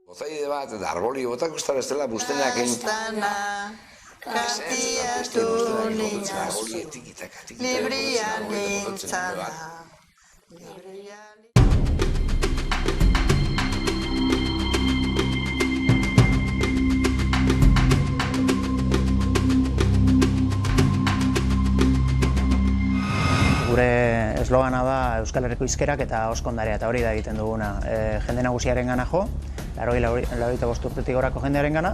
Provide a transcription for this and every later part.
Gozaide bat, eta arboli botak usta bestela bustenak egin. Kastiatu ninazu, libria nintzana. Gure eslogana da Euskal Herriko hizkerak eta oskondarea, eta hori da egiten duguna. Jende nagusiaren gana jo, 85 urtetik gorako jendearen gana,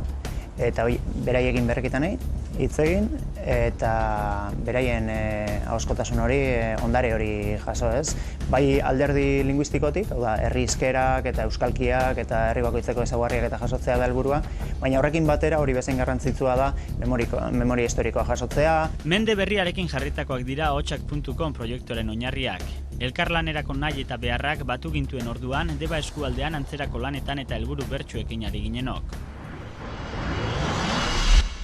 eta beraiekin berrikitan hitz egin, eta beraien ahoskotasun hori, ondare hori jaso ez. Bai alderdi linguistikotik, hau da, herri hizkerak eta euskalkiak eta herri bakoitzeko ezaugarriak eta jasotzea da helburua, baina horrekin batera hori bezain garrantzitsua da memoria historikoa jasotzea. Mende berriarekin jarritakoak dira ahotsak.com proiektuaren oinarriak. Elkarlanerako nahi eta beharrak batu gintuen orduan, Deba eskualdean antzerako lanetan eta helburu bertsuekin ari ginenok.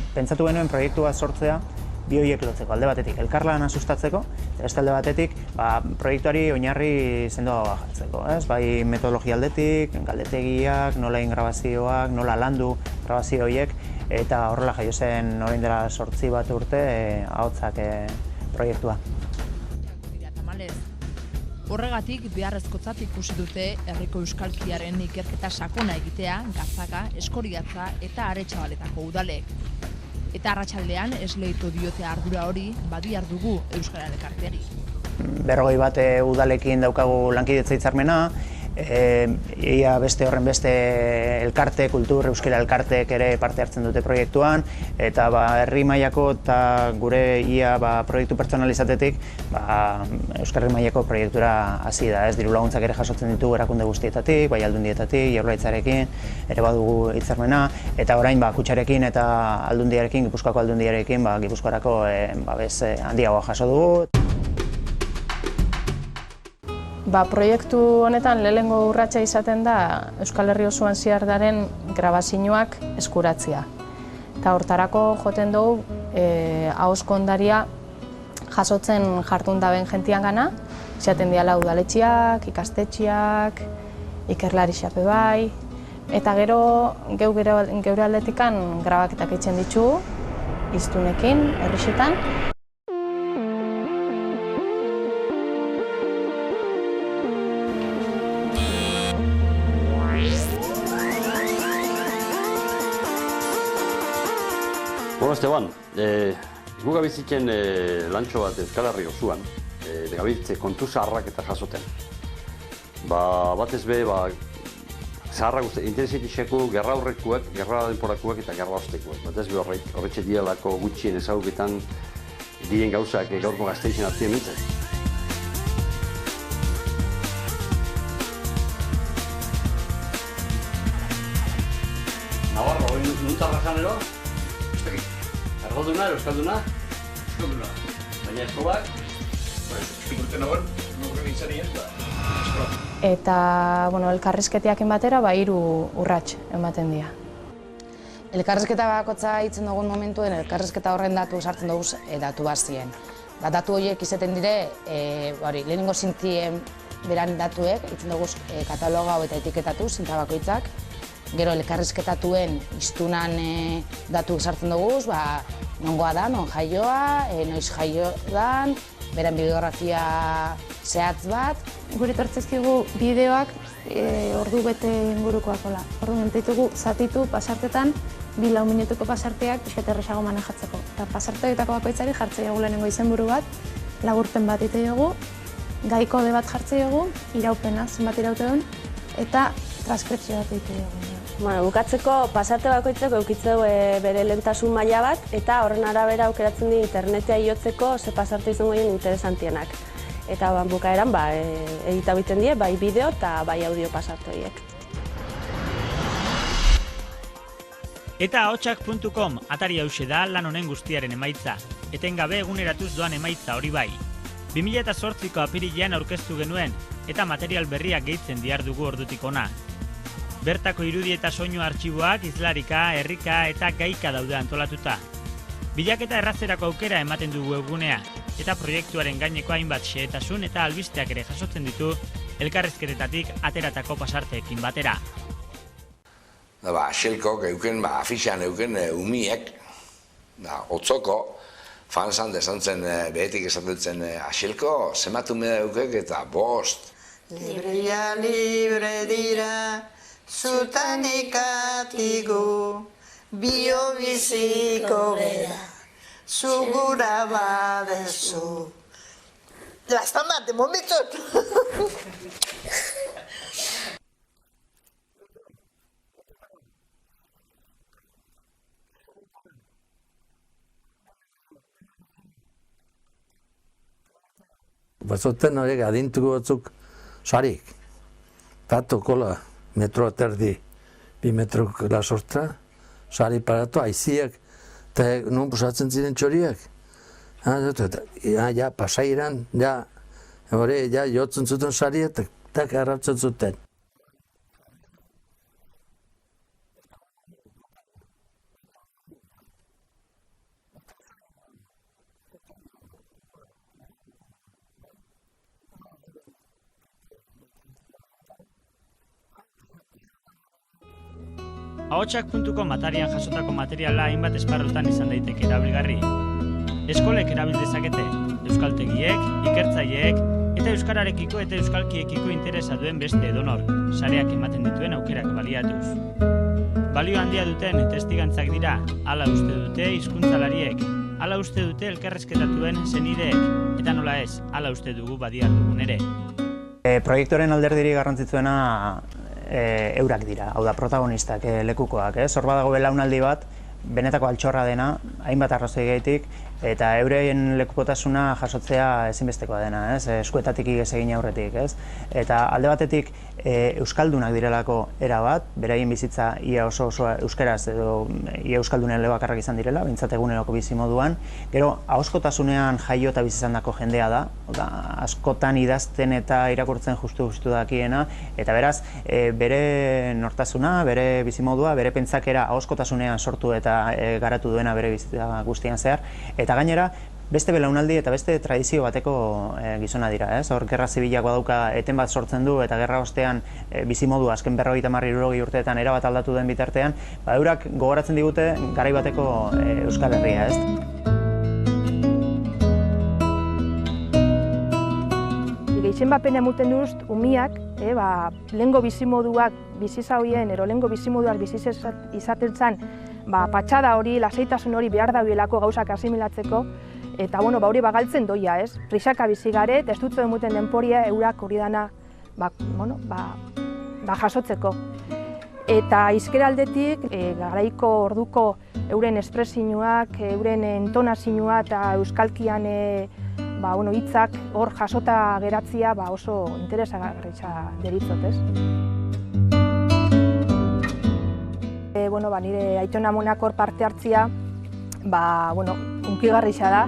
Pentsatu genuen proiektua sortzea bi horiek lotzeko, alde batetik elkarlana sustatzeko, eta beste alde batetik proiektuari oinarri sendoagoa jartzeko, ez? Bai metodologia aldetik, galdetegiak, nola egin grabazioak, nola landu grabazio horiek, eta horrela jaio zen orain dela 8 bat urte ahotsak proiektua. Horregatik beharrezkotzat ikusi dute herriko euskalkiaren ikerketa sakona egitea, Gatzaka, Eskoriatza eta Aretxabaletako udalek. Eta arratsaldean esleitu diote ardura hori badiar dugu Euskara Elkarteari. 40 bat udalekin daukagu lankidetza hitzarmena, ia beste horren beste elkarte, kultur, euskara elkarteek ere parte hartzen dute proiektuan, eta herri mailako eta gure ia proiektu pertsonalizatetik Euskal Herri mailako proiektura hasi da, ez diru laguntzak ere jasotzen ditugu erakunde guztietatik, bai aldundietatik, Jaurlaritzarekin ere badugu hitzarmena, eta orain kutxarekin eta aldundiarekin, Gipuzkoako aldundiarekin Gipuzkoarako babes handiagoa jaso dugu. Proiektu honetan lehenengo urratsa izaten da Euskal Herri osoan zehar daren grabazioak eskuratzea. Eta hortarako joten dugu ahoskondaria jasotzen jartun daben jentian gana, izaten diala udaletxeak, ikastetxeak, ikerlari xape bai, eta gero geure aldetikan grabaketak egiten ditugu, hiztunekin, herrixetan. Bueno, Esteban, gu gabizitzen lantxo bat Euskal Herri osoan, gabitze kontu zaharrak eta jasoten. Batez be, zaharrak interesik iseko gerra aurrekuak, gerra denporakuak eta gerra ostekuak. Batez be horretxe dialako gutxien ezaguketan diren gauzak gaurko gazteixen hartien nintzen. Navarro, hori nuntzarra janero? Ergoduna, euskalduna? Euskalduna. Baina eskobak? Urte nagoen, nuke nintzarien da. Eta, elkarrizketiakin batera, 3 urrats ematen dira. Elkarrizketa bakotza hitzen dugun momentuen, elkarrizketa horren datu sartzen dugu datu bazien. Datu horiek izaten dire, lehenengo zintien beran datuek, hitzen dugu kataloga eta etiketatu, zinta bakoitzak. Gero elkarrizketatuen hiztunan datu sartzen dugu, nongoa da, non jaioa, noiz jaio dan, beren bibliografia zehatz bat. Gure etortzezkigu bideoak ordu bete ingurukoak hola. Orduan ditugu zatitu pasartetan, 2-4 minutuko pasarteak pixkat erresago manejatzeko. Eta pasarteetako bakoitzari jartzen dugu lehenengo izenburu bat, laburpen bat ite dugu, gai kode bat jartzen dugu, iraupena, zenbat iraute duen, eta transkripzio bat ite dugu. Bukatzeko pasarte bakoitzeko eukitzeu bere lehentasun maila bat, eta horren arabera aukeratzen di internetea iotzeko ze pasarte izango dien interesantienak. Eta bukaeran edita biten die, bai bideo eta bai audio pasarte horiek. Eta ahotsak.com atari hause da lan honen guztiaren emaitza. Etengabe eguneratuz doan emaitza hori bai. 2008ko apirilean aurkeztu genuen, eta material berriak gehitzen dihardugu ordutik ona. Bertako irudi eta soinu artxiboak izlarika, herrika eta gaika daude antolatuta. Bilaketa errazterako aukera ematen dugu webgunea. eta proiektuaren gaineko hainbat xehetasun eta albisteak ere jasotzen ditu elkarrizketetatik ateratako pasarteekin batera. Xelkok euken, afixan euken umiek, otzoko, fanzan desantzen behetik esaten Xelko, zenbat ume eukek eta 5. Librea libre dira, zutan ikatigu, bio biziko bera, zugura badezu. Lastan bat, emomitzut! Bazoten horiek adintuko batzuk sarik. Tato kola, metro aterdi, 2 metro kola sortra, sari paratu, aiziak, eta non pusatzen ziren txoriak. Ja, pasairan, ja, jotzen zuten sari eta harratzen zuten. Ahotsak.com atarian jasotako materiala hainbat esparrutan izan daiteke erabilgarri. Eskolek erabil dezakete, euskaltegiek, ikertzaileek eta euskararekiko eta euskalkiekiko interesa duen beste edonor, sareak ematen dituen aukerak baliatuz. Balio handia duten testigantzak dira, hala uste dute hizkuntzalariek, hala uste dute elkarrizketatuen senideek, eta nola ez, hala uste dugu badiar dugun ere. Proiektuaren alderdirik garrantzitsuena eurak dira, hau da, protagonistak, lekukoak. Hor badago belaunaldi bat, benetako altxorra dena, hainbat arrazoigaitik, eta euren lekukotasuna jasotzea ezinbestekoa dena, eskuetatik igez egin aurretik. Eta alde batetik euskaldunak direlako erabat, beraien bizitza ia oso euskaraz edo ia euskaldunen lebakarrak izan direla, behintzat eguneroko bizi moduan. Gero, ahoskotasunean jaio eta bizi izandako jendea da, askotan idazten eta irakurtzen justu dakiena, eta beraz, bere nortasuna, bere bizimodua, bere pentsakera ahoskotasunean sortu eta garatu duena bere bizitza guztian zehar, eta gainera, beste belaunaldi eta beste tradizio bateko gizona dira. Hor, gerra zibilak badauka eten bat sortzen du eta gerra ostean bizimodu azken 50-60 urteetan erabat aldatu den bitartean, eurak gogoratzen digute garai bateko Euskal Herria. Gehien bapena emuten duz, umiak, lehengo bizimoduak biziza horien, ero lehengo bizimoduak biziz izaten zen, patxada hori, lasaitasun hori behar daudelako gauzak asimilatzeko, eta hori galtzen doia, risaka bizi gare, ez dut emuten denporia eurak hori dana jasotzeko. Eta izkeraldetik, garaiko orduko euren espresioak, euren entonazioa eta euskalkian hitzak hor jasota geratzia oso interesagarria deritzot, nire aitona amonak hor parte hartzia, hunkigarria da.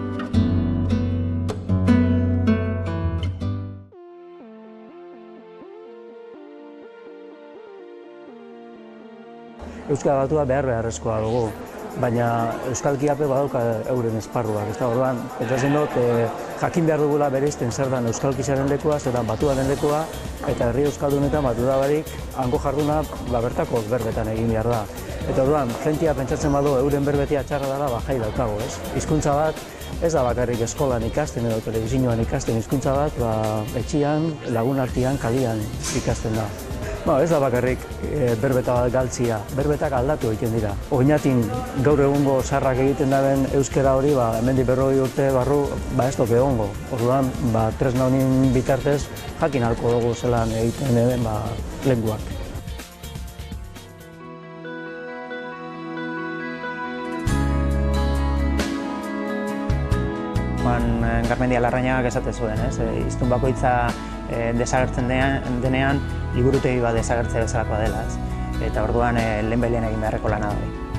Euskal Batua beharrezkoa dugu, baina euskalkiape badauka euren esparruak. Orduan, pentsatzen dut, jakin behar dugula bereizten zer dan euskalkizaren lekua, zer dan batuaren lekua, eta herri euskaldunetan batu da barik, hango jarduna bertako berbetan egin behar da. Eta orduan, jentia pentsatzen badu euren berbetia txarra dela, jai daukago, hizkuntza bat, ez da bakarrik eskolan ikasten edo telebizioan ikasten, hizkuntza bat, etxian, lagun artean, kalian ikasten da. Ez da bakarrik berbeta bat galtzia, berbetak aldatu egiten dira. Oinatin gaur egungo sarrak egiten daren euskera hori, hemendik 40 urte barru, ez doke egongo. Orduan, tresna honin bitartez, jakin ahalko dugu zelan egiten den lenguak. Garmendia Larrañagak esaten zuen, hiztun bakoitza desagertzen denean, liburutegi bat desagertzea bezalakoa dela. Eta orduan lehenbailean egin beharreko lana da.